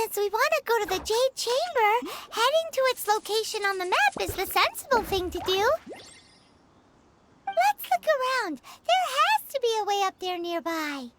since we want to go to the Jade Chamber, heading to its location on the map is the sensible thing to do. Let's look around. There has to be a way up there nearby.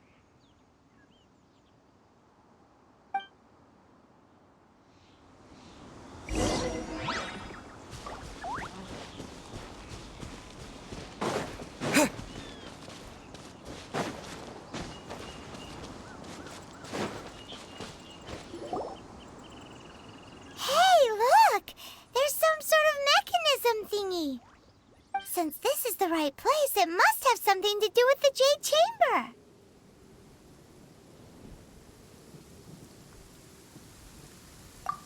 Since this is the right place, it must have something to do with the Jade Chamber.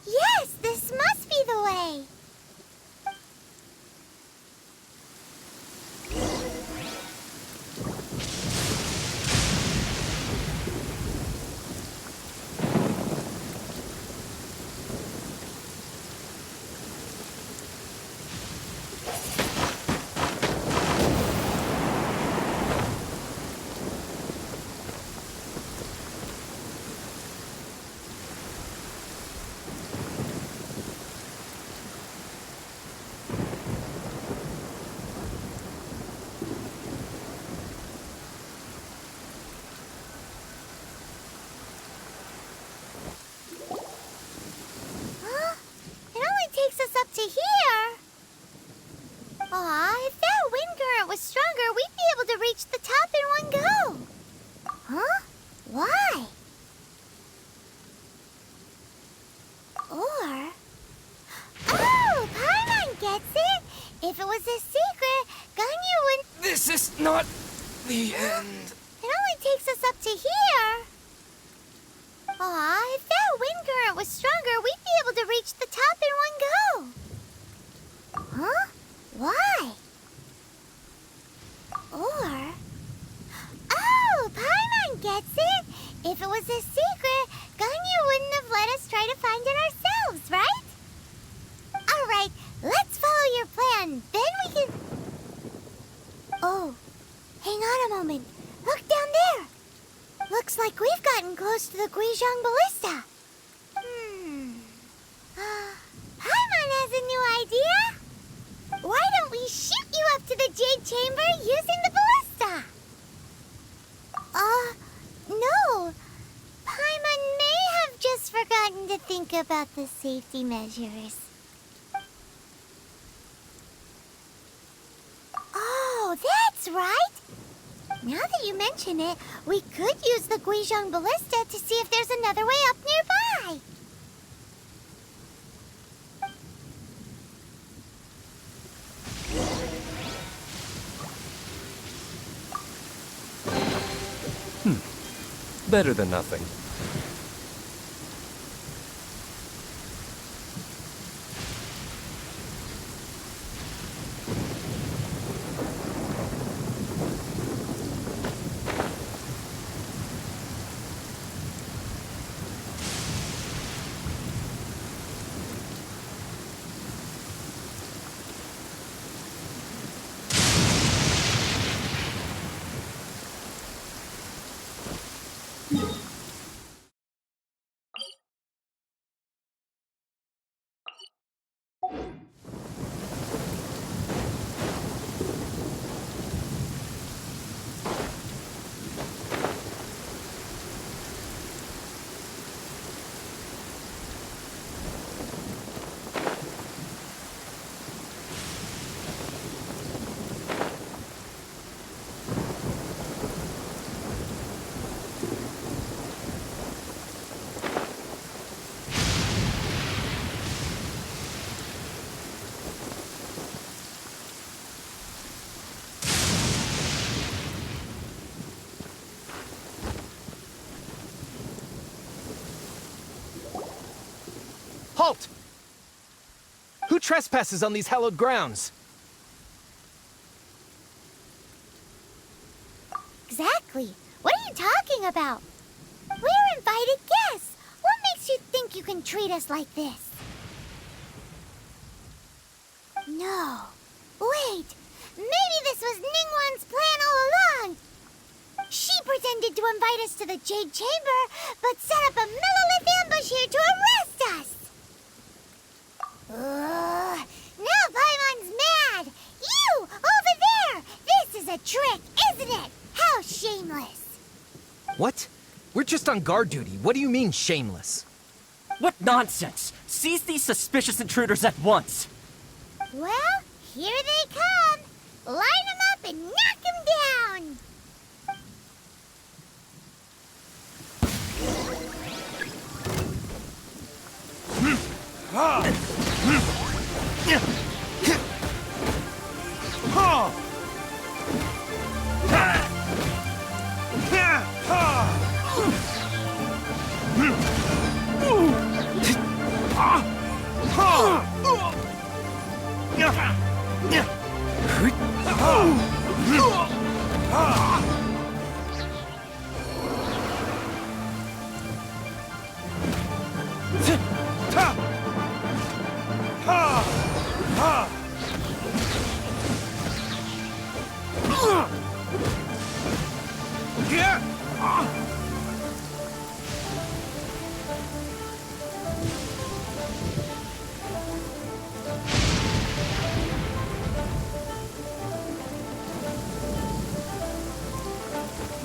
Yes, this must be the way. Up to here. Aw, if that wind current was stronger, we'd be able to reach the top in one go. Huh? Why? Or... Oh, Paimon gets it! If it was a secret, Ganyu wouldn't... This is not the end. It only takes us up to here. Aw, if that wind current was stronger, we'd be able to reach the top in one go. Huh? Why? Or... Oh, Paimon gets it! If it was a secret, Ganyu wouldn't have let us try to find it ourselves, right? Alright, let's follow your plan. Then we can... Oh, hang on a moment. Look down there. Looks like we've gotten close to the Guizhong Ballista. Paimon has a new idea. Why don't we shoot you up to the Jade Chamber using the ballista? No. Paimon may have just forgotten to think about the safety measures. Oh, that's right. Now that you mention it, we could use the Guizhong Ballista to see if there's another way up nearby. Better than nothing. Halt! Who trespasses on these hallowed grounds? Exactly. What are you talking about? We're invited guests. What makes you think you can treat us like this? No. Wait. Maybe this was Ningguang's plan all along. She pretended to invite us to the Jade Chamber, but set up a millilith ambush here to arrest us! Now Paimon's mad! You! Over there! This is a trick, isn't it? How shameless! What? We're just on guard duty. What do you mean, shameless? What nonsense! Seize these suspicious intruders at once! Well, here they come! Line them up and knock them down!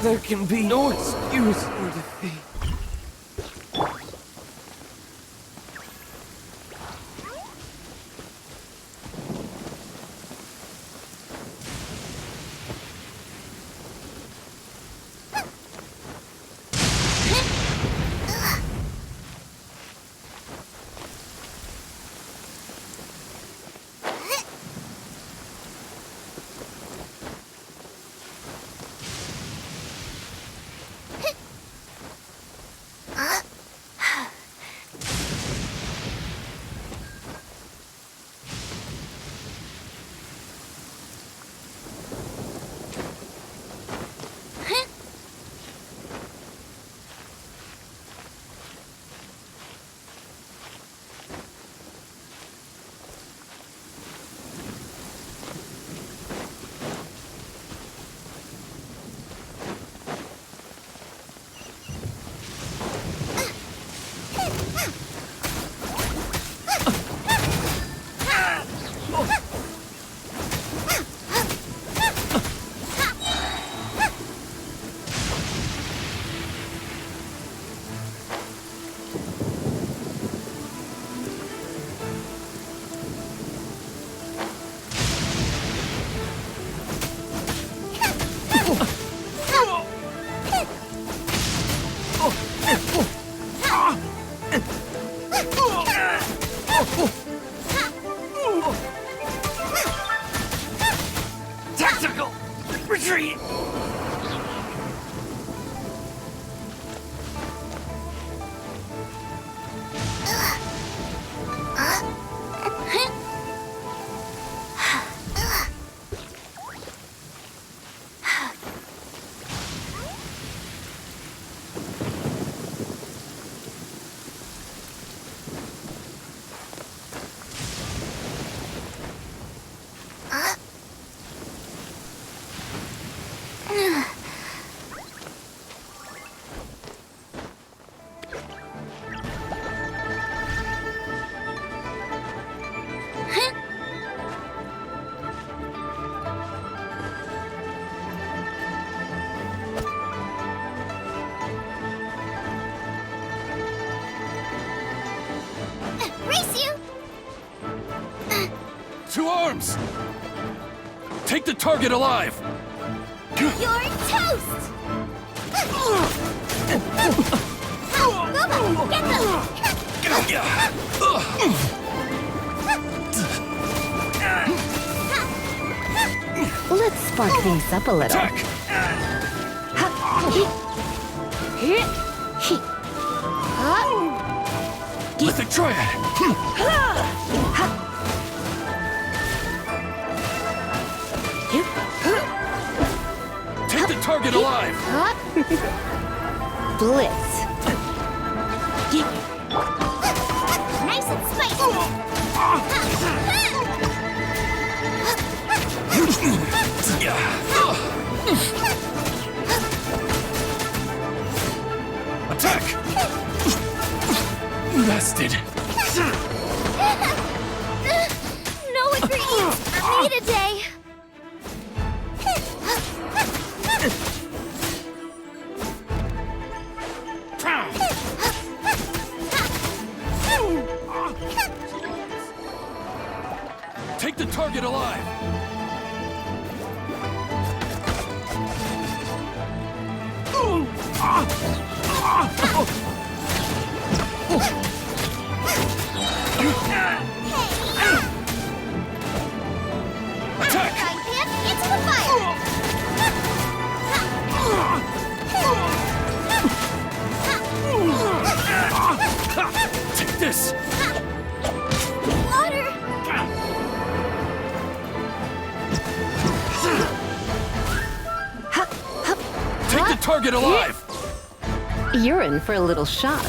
There can be no excuse for defeat. Tactical retreat! Race you! To arms! Take the target alive! You're toast! Boba, get Let's spark things up a little. Attack! Mythic Triad! Take the target alive! Blitz. nice and spicy! Attack! Blasted. No ingredients for me today. Take the target alive. Attack! Frying pan into the fire. Take this! Water. Take the target alive! You're in for a little shock.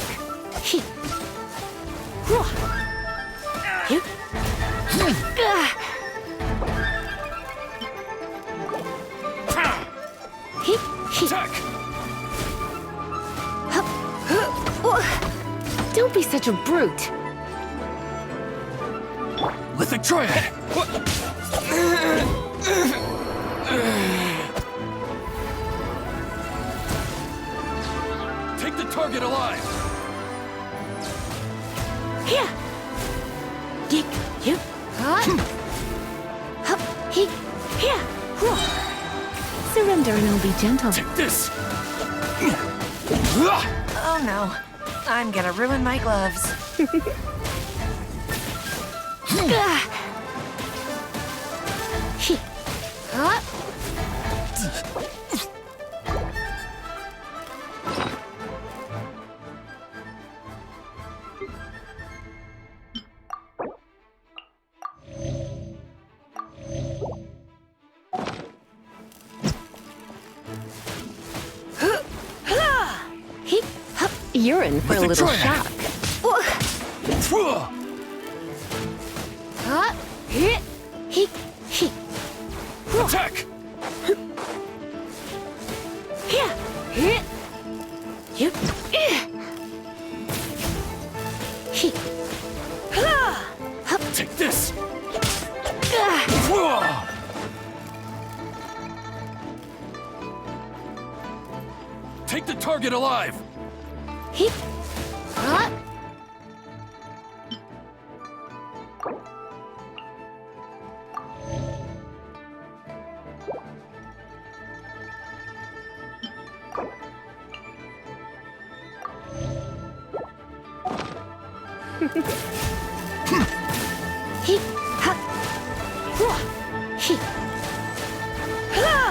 Attack! Don't be such a brute. Lithic Triad! Take the target alive! Here. Here. Here. Surrender and I'll be gentle. Take this! Oh no, I'm gonna ruin my gloves. You're in for a Lithic little Triad. shock. Attack! Take this! Take the target alive!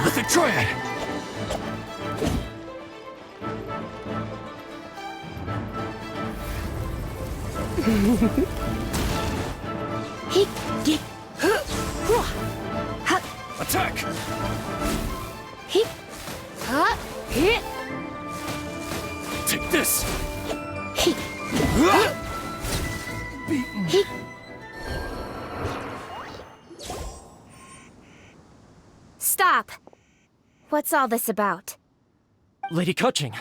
Lithic Triad! Attack! Take this! Stop! What's all this about? Lady Kuching,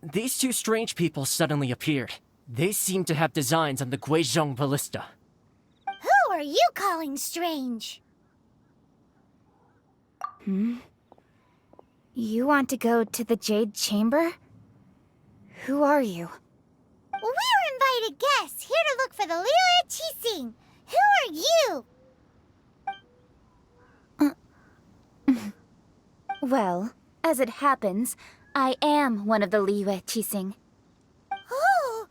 these two strange people suddenly appeared. They seem to have designs on the Guizhong Ballista. Who are you calling strange? You want to go to the Jade Chamber? Who are you? We're invited guests here to look for the Liu Qixing. Who are you? Well, as it happens, I am one of the Liu Qixing. Oh,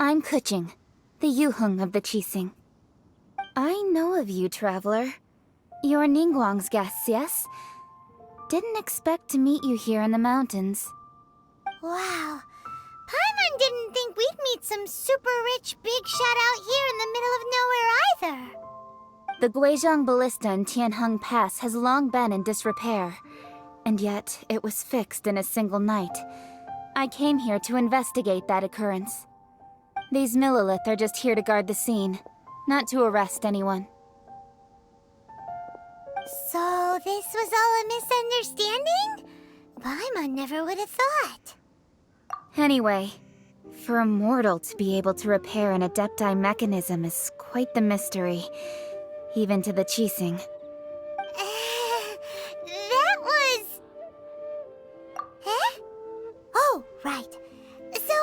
I'm Kuching, the Yuheng of the Qixing. I know of you, traveler. You're Ningguang's guests, yes? Didn't expect to meet you here in the mountains. wow. Paimon didn't think we'd meet some super rich big shot out here in the middle of nowhere either. The Guizhong Ballista in Tianheng Pass has long been in disrepair, and yet it was fixed in a single night. I came here to investigate that occurrence. These Millilith are just here to guard the scene, not to arrest anyone. So this was all a misunderstanding? Paimon never would have thought. Anyway, For a mortal to be able to repair an Adepti mechanism is quite the mystery, even to the Qixing. That was... Huh? Oh, right. So,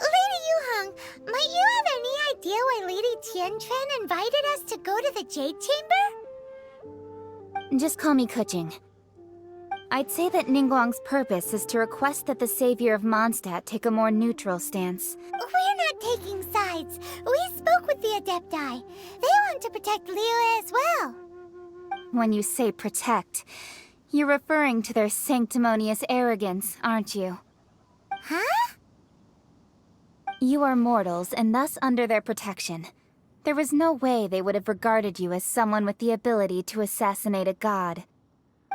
Lady Yuheng, might you have any idea why Lady Tianquan invited us to go to the Jade Chamber? Just call me Kuching. I'd say that Ningguang's purpose is to request that the savior of Mondstadt take a more neutral stance. We're not taking sides. We spoke with the Adepti. They want to protect Liyue as well. When you say protect, you're referring to their sanctimonious arrogance, aren't you? Huh? You are mortals, and thus under their protection. There was no way they would have regarded you as someone with the ability to assassinate a god.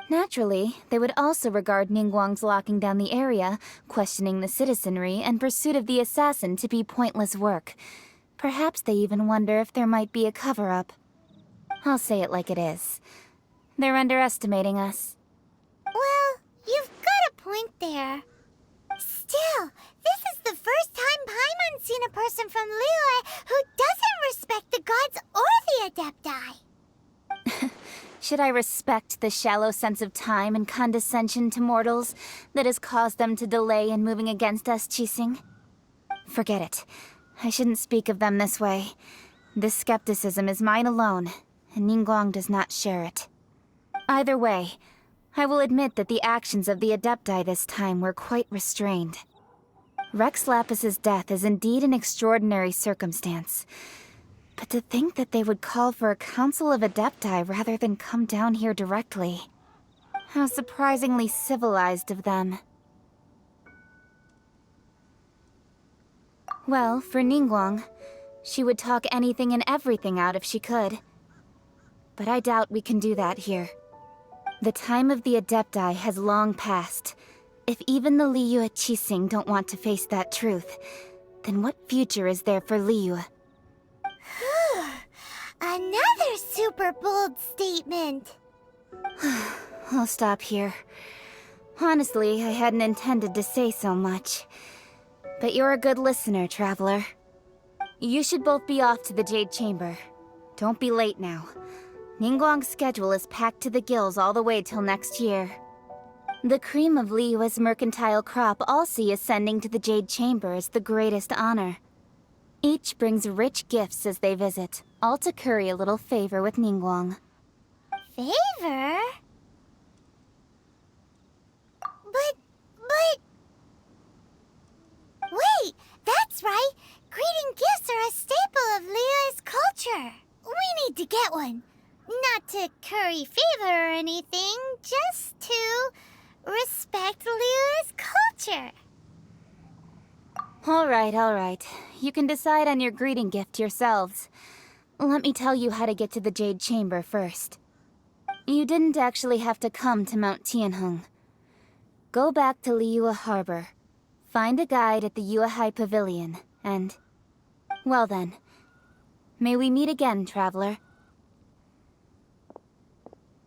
Naturally, they would also regard Ningguang's locking down the area, questioning the citizenry, and pursuit of the assassin to be pointless work. Perhaps they even wonder if there might be a cover-up. I'll say it like it is. They're underestimating us. Well, you've got a point there. Still, this is the first time Paimon's seen a person from Liyue who doesn't respect the gods or the Adepti. Should I respect the shallow sense of time and condescension to mortals that has caused them to delay in moving against us, Qixing? Forget it. I shouldn't speak of them this way. This skepticism is mine alone, and Ningguang does not share it. Either way, I will admit that the actions of the Adepti this time were quite restrained. Rex Lapis's death is indeed an extraordinary circumstance. But to think that they would call for a council of Adepti rather than come down here directly. How surprisingly civilized of them. Well, for Ningguang, she would talk anything and everything out if she could. But I doubt we can do that here. The time of the Adepti has long passed. If even the Liyue Qixing don't want to face that truth, then what future is there for Liyue? Another super bold statement. I'll stop here. Honestly, I hadn't intended to say so much. But you're a good listener, Traveler. You should both be off to the Jade Chamber. Don't be late now. Ningguang's schedule is packed to the gills all the way till next year. The cream of Liyue's mercantile crop all see ascending to the Jade Chamber as the greatest honor. Each brings rich gifts as they visit, all to curry a little favor with Ningguang. Favor? But... Wait, that's right! Greeting gifts are a staple of Liyue's culture. We need to get one. Not to curry favor or anything, just to respect Liyue's culture. All right. You can decide on your greeting gift yourselves. Let me tell you how to get to the Jade Chamber first. You didn't actually have to come to Mount Tianheng. Go back to Liyue Harbor. Find a guide at the Yuehai Pavilion, and... Well then. May we meet again, Traveler.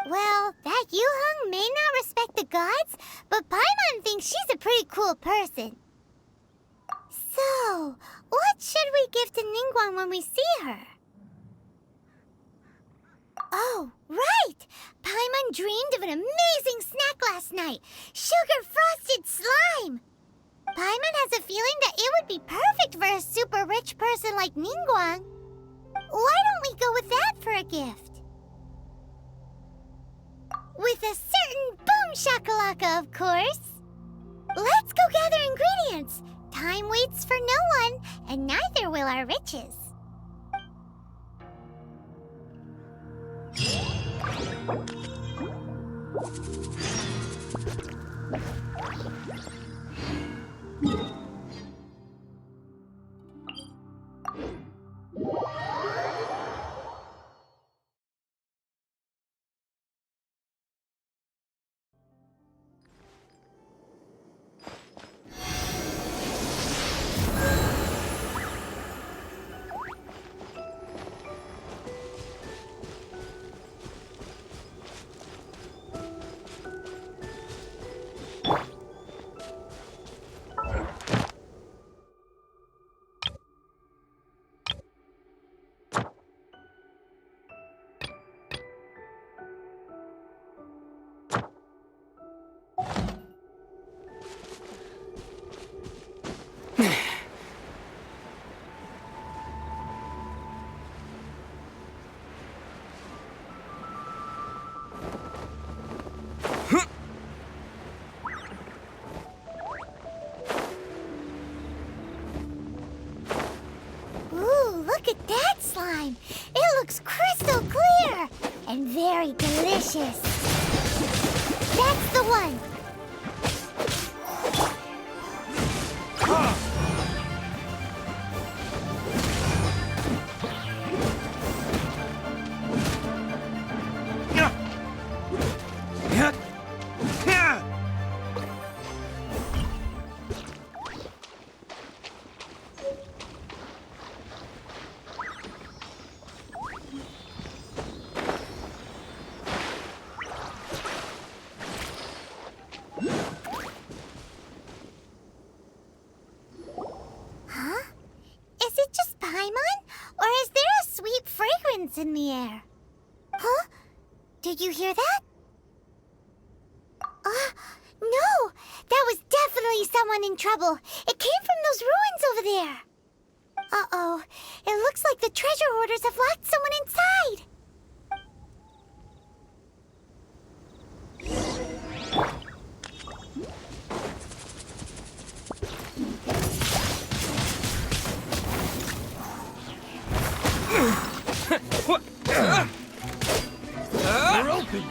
Well, that Yuheng may not respect the gods, but Paimon thinks she's a pretty cool person. So, what should we give to Ningguang when we see her? Oh, right! Paimon dreamed of an amazing snack last night! Sugar-frosted slime! Paimon has a feeling that it would be perfect for a super rich person like Ningguang. Why don't we go with that for a gift? With a certain boom shakalaka, of course! Let's go gather ingredients! Time waits for no one, and neither will our riches. at that slime. It looks crystal clear and very delicious. That's the one. Is it just Paimon? Or is there a sweet fragrance in the air? Huh? Did you hear that? No! That was definitely someone in trouble. It came from those ruins over there. Uh-oh. It looks like the treasure hoarders have locked someone inside. You're open.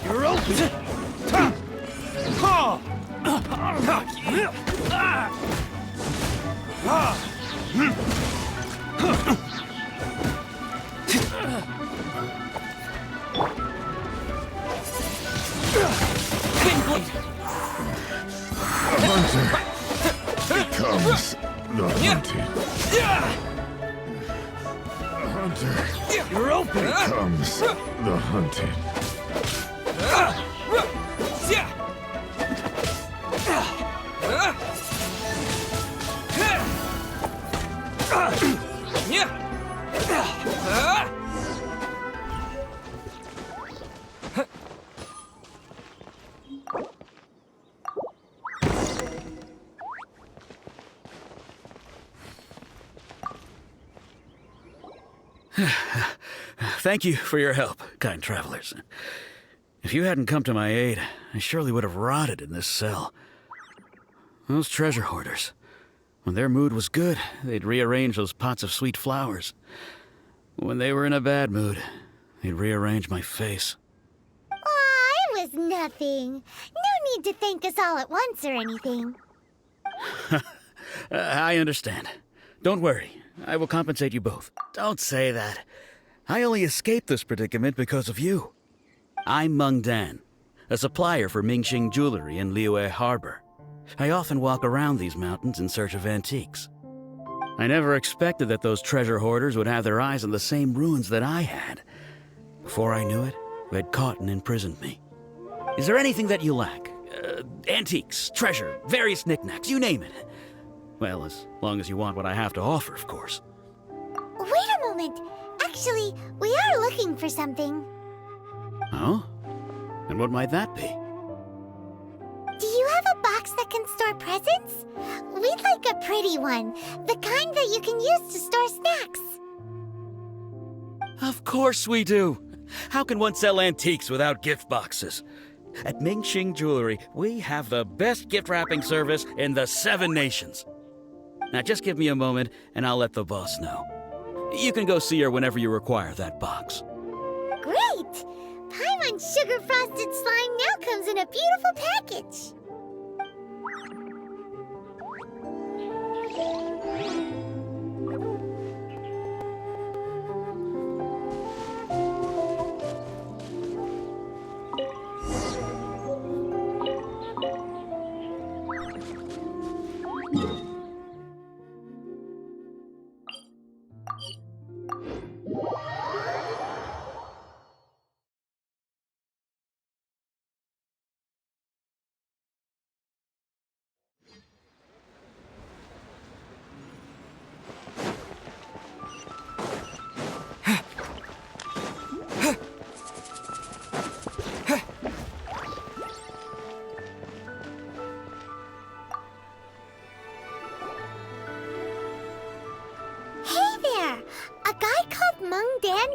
You're open. Becomes the hunted. Hunter You're open. becomes the hunted. Thank you for your help, kind travelers. If you hadn't come to my aid, I surely would have rotted in this cell. Those treasure hoarders, when their mood was good, they'd rearrange those pots of sweet flowers. When they were in a bad mood, they'd rearrange my face. Aw, it was nothing. No need to thank us all at once or anything. I understand. Don't worry. I will compensate you both. Don't say that. I only escaped this predicament because of you. I'm Meng Dan, a supplier for Mingxing Jewelry in Liyue Harbor. I often walk around these mountains in search of antiques. I never expected that those treasure hoarders would have their eyes on the same ruins that I had. Before I knew it, they'd caught and imprisoned me. Is there anything that you lack? Antiques, treasure, various knickknacks, you name it. Well, as long as you want what I have to offer, of course. Wait a moment. Actually, we are looking for something. Oh? And what might that be? Do you have a box that can store presents? We'd like a pretty one. The kind that you can use to store snacks. Of course we do. How can one sell antiques without gift boxes? At Mingxing Jewelry, we have the best gift wrapping service in the 7 nations. Now just give me a moment and I'll let the boss know. You can go see her whenever you require that box. Great! Paimon's sugar frosted slime now comes in a beautiful package.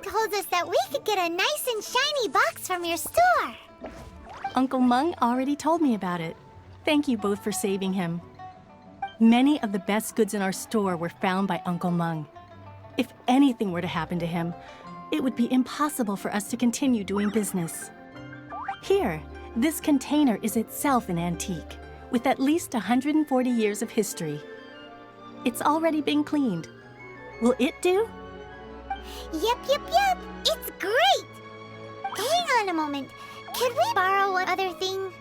Told us that we could get a nice and shiny box from your store. Uncle Meng already told me about it. Thank you both for saving him. Many of the best goods in our store were found by Uncle Meng. If anything were to happen to him, it would be impossible for us to continue doing business. Here, this container is itself an antique, with at least 140 years of history. It's already been cleaned. Will it do? Yep. It's great! Hang on a moment. Could we borrow one other thing?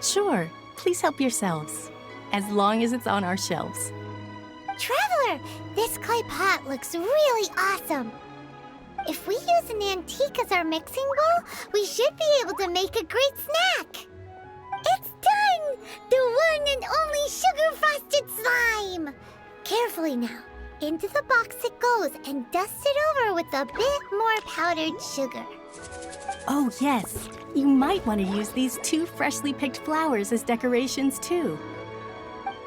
Sure, please help yourselves, as long as it's on our shelves. Traveler, this clay pot looks really awesome. If we use an antique as our mixing bowl, we should be able to make a great snack. It's done! The one and only sugar-frosted slime! Carefully now. Into the box it goes and dust it over with a bit more powdered sugar. Oh yes, you might want to use these 2 freshly picked flowers as decorations too.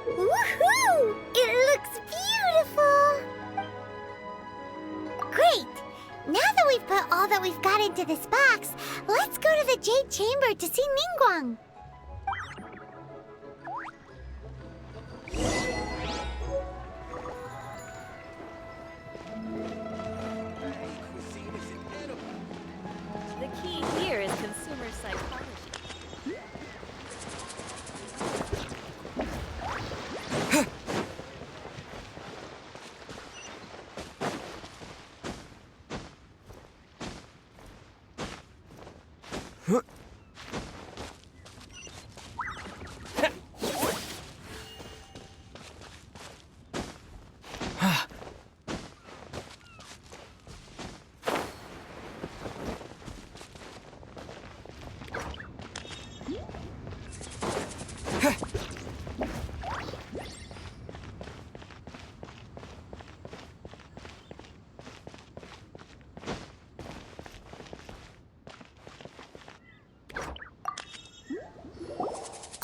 Woohoo! It looks beautiful! Great! Now that we've put all that we've got into this box, let's go to the Jade Chamber to see Ningguang. The key here is consumer psychology.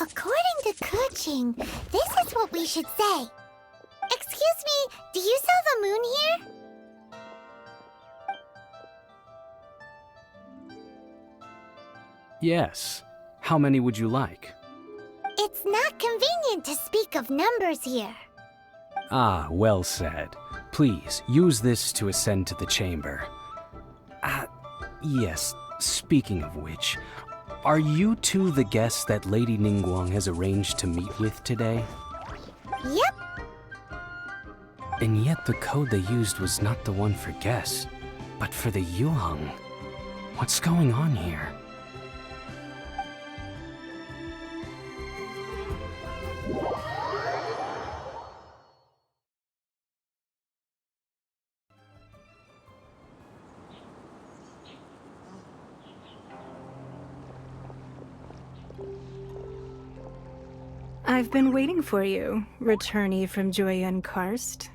According to Kuching, this is what we should say. Excuse me, do you sell the moon here? Yes. How many would you like? It's not convenient to speak of numbers here. Ah, well said. Please, use this to ascend to the chamber. Yes, speaking of which, are you two the guests that Lady Ningguang has arranged to meet with today? Yep. And yet the code they used was not the one for guests, but for the Yuheng. What's going on here? I've been waiting for you, returnee from Joyun Karst.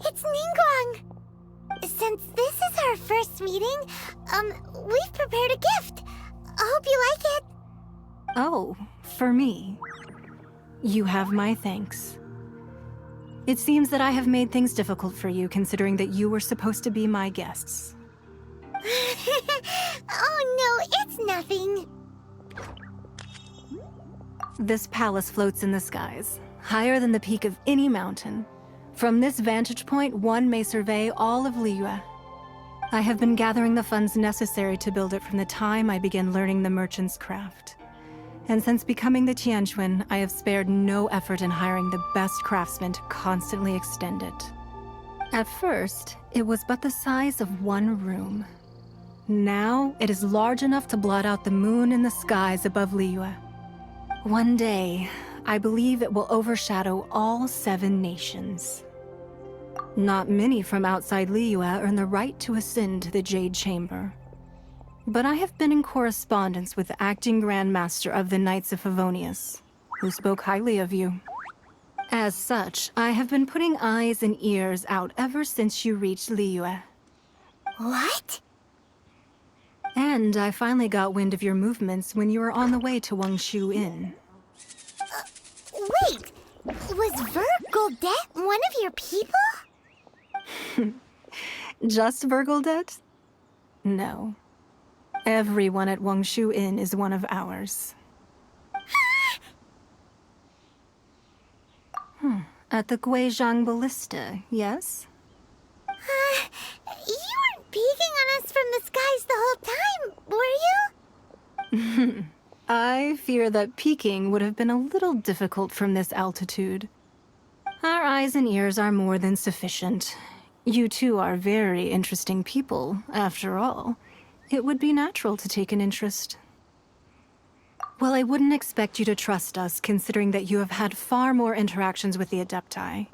It's Ningguang! Since this is our first meeting, we've prepared a gift. I hope you like it. Oh, for me. You have my thanks. It seems that I have made things difficult for you, considering that you were supposed to be my guests. Oh no, it's nothing. This palace floats in the skies, higher than the peak of any mountain. From this vantage point, one may survey all of Liyue. I have been gathering the funds necessary to build it from the time I began learning the merchant's craft. And since becoming the Tianquan, I have spared no effort in hiring the best craftsmen to constantly extend it. At first, it was but the size of one room. Now, it is large enough to blot out the moon in the skies above Liyue. One day, I believe it will overshadow all 7 nations. Not many from outside Liyue earn the right to ascend to the Jade Chamber. But I have been in correspondence with the acting Grand Master of the Knights of Favonius, who spoke highly of you. As such, I have been putting eyes and ears out ever since you reached Liyue. What? And I finally got wind of your movements when you were on the way to Wangshu Inn. Wait! Was Vergoldet one of your people? Just Vergoldet? No. Everyone at Wangshu Inn is one of ours. At the Guizhong Ballista, yes? You weren't peeking on us from the skies the whole time, were you? I fear that peeking would have been a little difficult from this altitude. Our eyes and ears are more than sufficient. You two are very interesting people, after all. It would be natural to take an interest. Well, I wouldn't expect you to trust us, considering that you have had far more interactions with the Adepti.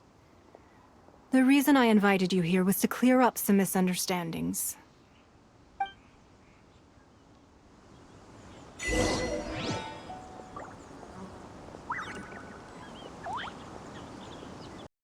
The reason I invited you here was to clear up some misunderstandings.